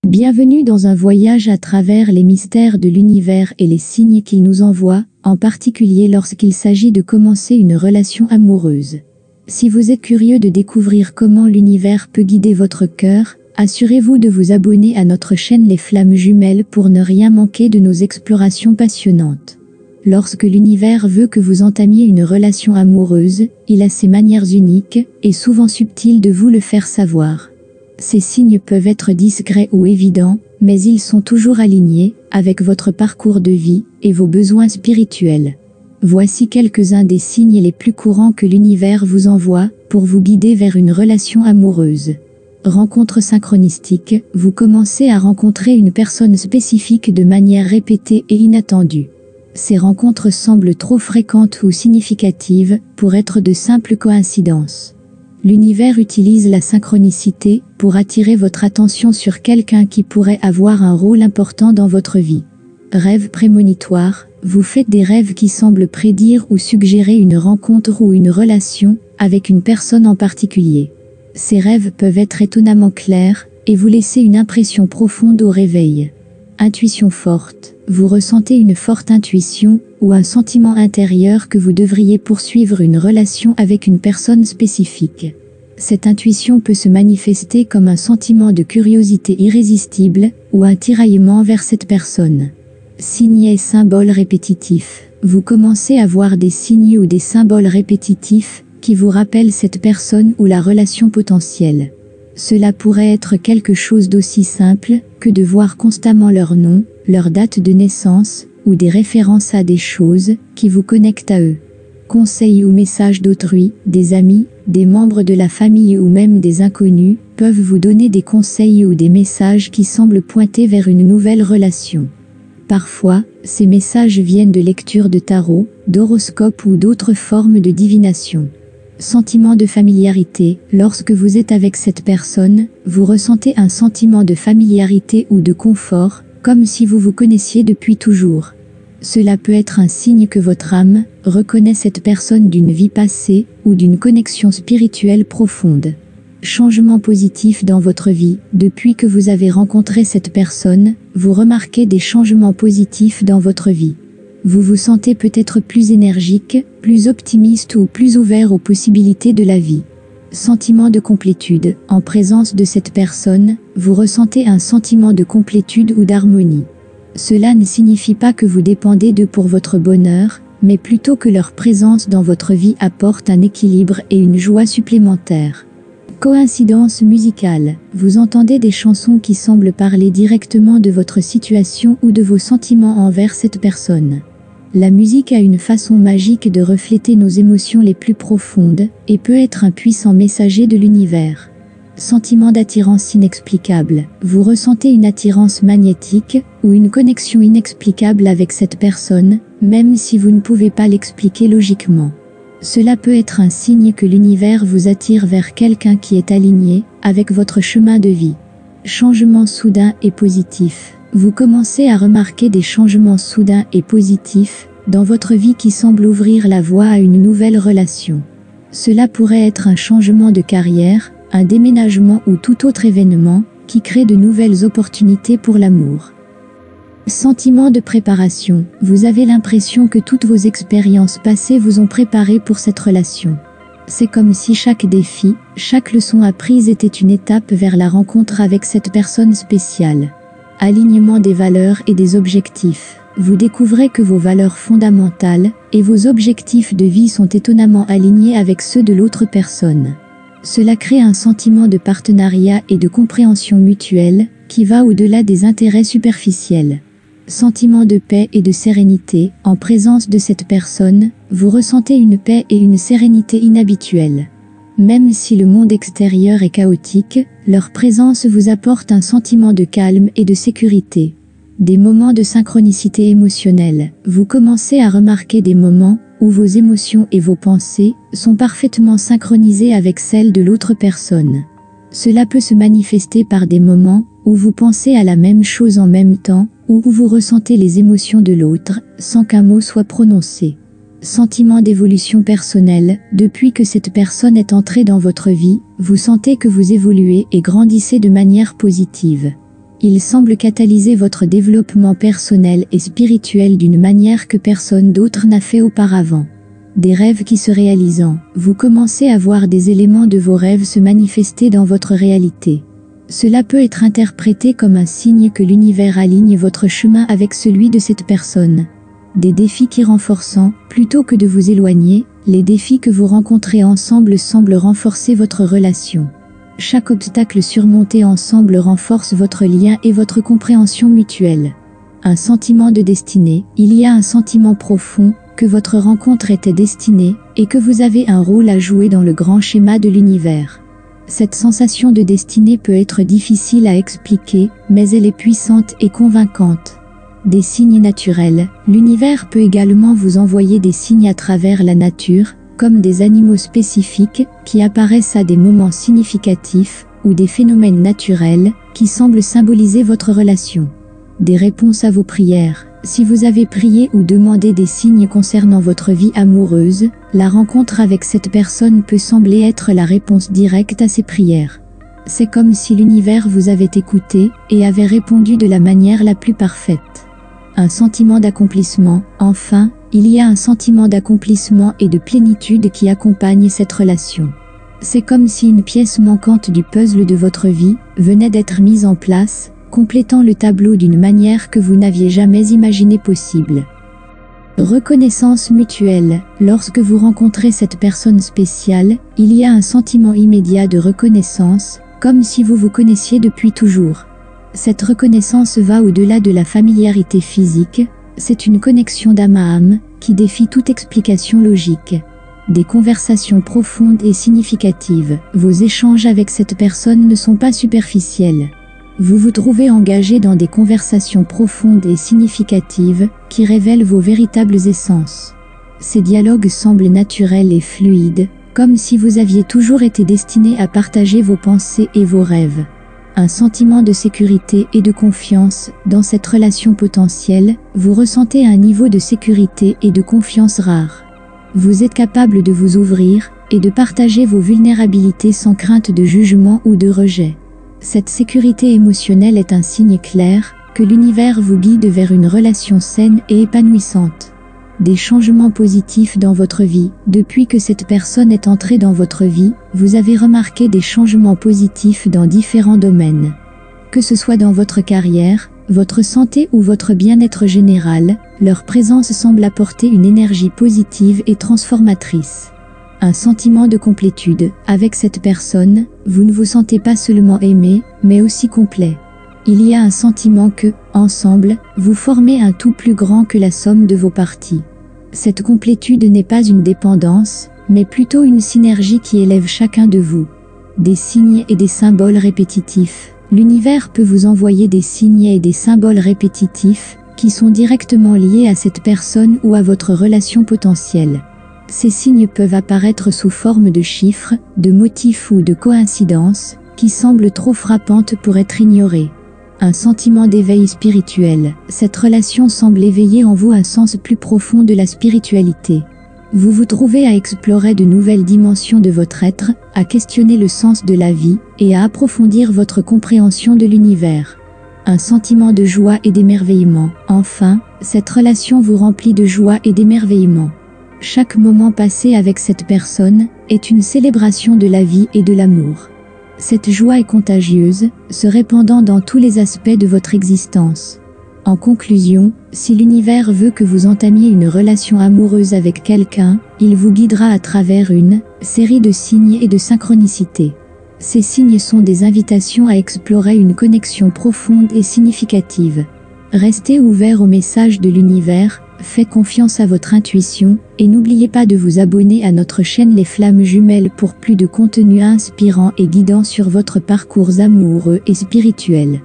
Bienvenue dans un voyage à travers les mystères de l'univers et les signes qu'il nous envoie, en particulier lorsqu'il s'agit de commencer une relation amoureuse. Si vous êtes curieux de découvrir comment l'univers peut guider votre cœur, assurez-vous de vous abonner à notre chaîne Les Flammes Jumelles pour ne rien manquer de nos explorations passionnantes. Lorsque l'univers veut que vous entamiez une relation amoureuse, il a ses manières uniques, et souvent subtiles de vous le faire savoir. Ces signes peuvent être discrets ou évidents, mais ils sont toujours alignés avec votre parcours de vie et vos besoins spirituels. Voici quelques-uns des signes les plus courants que l'univers vous envoie pour vous guider vers une relation amoureuse. Rencontre synchronistique, vous commencez à rencontrer une personne spécifique de manière répétée et inattendue. Ces rencontres semblent trop fréquentes ou significatives pour être de simples coïncidences. L'univers utilise la synchronicité pour attirer votre attention sur quelqu'un qui pourrait avoir un rôle important dans votre vie. Rêve prémonitoire, vous faites des rêves qui semblent prédire ou suggérer une rencontre ou une relation avec une personne en particulier. Ces rêves peuvent être étonnamment clairs et vous laisser une impression profonde au réveil. Intuition forte, vous ressentez une forte intuition ou un sentiment intérieur que vous devriez poursuivre une relation avec une personne spécifique. Cette intuition peut se manifester comme un sentiment de curiosité irrésistible ou un tiraillement vers cette personne. Signes et symboles répétitifs, vous commencez à voir des signes ou des symboles répétitifs qui vous rappellent cette personne ou la relation potentielle. Cela pourrait être quelque chose d'aussi simple que de voir constamment leur nom, leur date de naissance, ou des références à des choses qui vous connectent à eux. Conseils ou messages d'autrui, des amis, des membres de la famille ou même des inconnus, peuvent vous donner des conseils ou des messages qui semblent pointer vers une nouvelle relation. Parfois, ces messages viennent de lectures de tarot, d'horoscopes ou d'autres formes de divination. Sentiment de familiarité, lorsque vous êtes avec cette personne, vous ressentez un sentiment de familiarité ou de confort, comme si vous vous connaissiez depuis toujours. Cela peut être un signe que votre âme reconnaît cette personne d'une vie passée ou d'une connexion spirituelle profonde. Changement positif dans votre vie, depuis que vous avez rencontré cette personne, vous remarquez des changements positifs dans votre vie. Vous vous sentez peut-être plus énergique, plus optimiste ou plus ouvert aux possibilités de la vie. Sentiment de complétude, en présence de cette personne, vous ressentez un sentiment de complétude ou d'harmonie. Cela ne signifie pas que vous dépendez d'eux pour votre bonheur, mais plutôt que leur présence dans votre vie apporte un équilibre et une joie supplémentaires. Coïncidence musicale, vous entendez des chansons qui semblent parler directement de votre situation ou de vos sentiments envers cette personne. La musique a une façon magique de refléter nos émotions les plus profondes et peut être un puissant messager de l'univers. Sentiment d'attirance inexplicable, vous ressentez une attirance magnétique ou une connexion inexplicable avec cette personne, même si vous ne pouvez pas l'expliquer logiquement. Cela peut être un signe que l'univers vous attire vers quelqu'un qui est aligné avec votre chemin de vie. Changement soudain et positif. Vous commencez à remarquer des changements soudains et positifs dans votre vie qui semblent ouvrir la voie à une nouvelle relation. Cela pourrait être un changement de carrière, un déménagement ou tout autre événement qui crée de nouvelles opportunités pour l'amour. Sentiment de préparation, vous avez l'impression que toutes vos expériences passées vous ont préparé pour cette relation. C'est comme si chaque défi, chaque leçon apprise était une étape vers la rencontre avec cette personne spéciale. Alignement des valeurs et des objectifs. Vous découvrez que vos valeurs fondamentales et vos objectifs de vie sont étonnamment alignés avec ceux de l'autre personne. Cela crée un sentiment de partenariat et de compréhension mutuelle qui va au-delà des intérêts superficiels. Sentiment de paix et de sérénité, en présence de cette personne, vous ressentez une paix et une sérénité inhabituelles. Même si le monde extérieur est chaotique, leur présence vous apporte un sentiment de calme et de sécurité. Des moments de synchronicité émotionnelle, vous commencez à remarquer des moments où vos émotions et vos pensées sont parfaitement synchronisées avec celles de l'autre personne. Cela peut se manifester par des moments où vous pensez à la même chose en même temps, ou où vous ressentez les émotions de l'autre, sans qu'un mot soit prononcé. Sentiment d'évolution personnelle, depuis que cette personne est entrée dans votre vie, vous sentez que vous évoluez et grandissez de manière positive. Il semble catalyser votre développement personnel et spirituel d'une manière que personne d'autre n'a fait auparavant. Des rêves qui se réalisant, vous commencez à voir des éléments de vos rêves se manifester dans votre réalité. Cela peut être interprété comme un signe que l'univers aligne votre chemin avec celui de cette personne. Des défis qui renforçant, plutôt que de vous éloigner, les défis que vous rencontrez ensemble semblent renforcer votre relation. Chaque obstacle surmonté ensemble renforce votre lien et votre compréhension mutuelle. Un sentiment de destinée, il y a un sentiment profond, que votre rencontre était destinée, et que vous avez un rôle à jouer dans le grand schéma de l'univers. Cette sensation de destinée peut être difficile à expliquer, mais elle est puissante et convaincante. Des signes naturels, l'univers peut également vous envoyer des signes à travers la nature, comme des animaux spécifiques, qui apparaissent à des moments significatifs, ou des phénomènes naturels, qui semblent symboliser votre relation. Des réponses à vos prières. Si vous avez prié ou demandé des signes concernant votre vie amoureuse, la rencontre avec cette personne peut sembler être la réponse directe à ces prières. C'est comme si l'univers vous avait écouté, et avait répondu de la manière la plus parfaite. Un sentiment d'accomplissement, enfin, il y a un sentiment d'accomplissement et de plénitude qui accompagne cette relation. C'est comme si une pièce manquante du puzzle de votre vie venait d'être mise en place, complétant le tableau d'une manière que vous n'aviez jamais imaginé possible. Reconnaissance mutuelle. Lorsque vous rencontrez cette personne spéciale, il y a un sentiment immédiat de reconnaissance, comme si vous vous connaissiez depuis toujours. Cette reconnaissance va au-delà de la familiarité physique, c'est une connexion d'âme à âme, qui défie toute explication logique. Des conversations profondes et significatives. Vos échanges avec cette personne ne sont pas superficiels. Vous vous trouvez engagé dans des conversations profondes et significatives, qui révèlent vos véritables essences. Ces dialogues semblent naturels et fluides, comme si vous aviez toujours été destiné à partager vos pensées et vos rêves. Un sentiment de sécurité et de confiance, dans cette relation potentielle, vous ressentez un niveau de sécurité et de confiance rare. Vous êtes capable de vous ouvrir, et de partager vos vulnérabilités sans crainte de jugement ou de rejet. Cette sécurité émotionnelle est un signe clair, que l'univers vous guide vers une relation saine et épanouissante. Des changements positifs dans votre vie. Depuis que cette personne est entrée dans votre vie, vous avez remarqué des changements positifs dans différents domaines. Que ce soit dans votre carrière, votre santé ou votre bien-être général, leur présence semble apporter une énergie positive et transformatrice. Un sentiment de complétude. Avec cette personne, vous ne vous sentez pas seulement aimé, mais aussi complet. Il y a un sentiment que, ensemble, vous formez un tout plus grand que la somme de vos parties. Cette complétude n'est pas une dépendance, mais plutôt une synergie qui élève chacun de vous. Des signes et des symboles répétitifs. L'univers peut vous envoyer des signes et des symboles répétitifs, qui sont directement liés à cette personne ou à votre relation potentielle. Ces signes peuvent apparaître sous forme de chiffres, de motifs ou de coïncidences, qui semblent trop frappantes pour être ignorées. Un sentiment d'éveil spirituel. Cette relation semble éveiller en vous un sens plus profond de la spiritualité. Vous vous trouvez à explorer de nouvelles dimensions de votre être, à questionner le sens de la vie, et à approfondir votre compréhension de l'univers. Un sentiment de joie et d'émerveillement. Enfin, cette relation vous remplit de joie et d'émerveillement. Chaque moment passé avec cette personne est une célébration de la vie et de l'amour. Cette joie est contagieuse, se répandant dans tous les aspects de votre existence. En conclusion, si l'univers veut que vous entamiez une relation amoureuse avec quelqu'un, il vous guidera à travers une série de signes et de synchronicités. Ces signes sont des invitations à explorer une connexion profonde et significative. Restez ouvert au message de l'univers, faites confiance à votre intuition, et n'oubliez pas de vous abonner à notre chaîne Les Flammes Jumelles pour plus de contenu inspirant et guidant sur votre parcours amoureux et spirituel.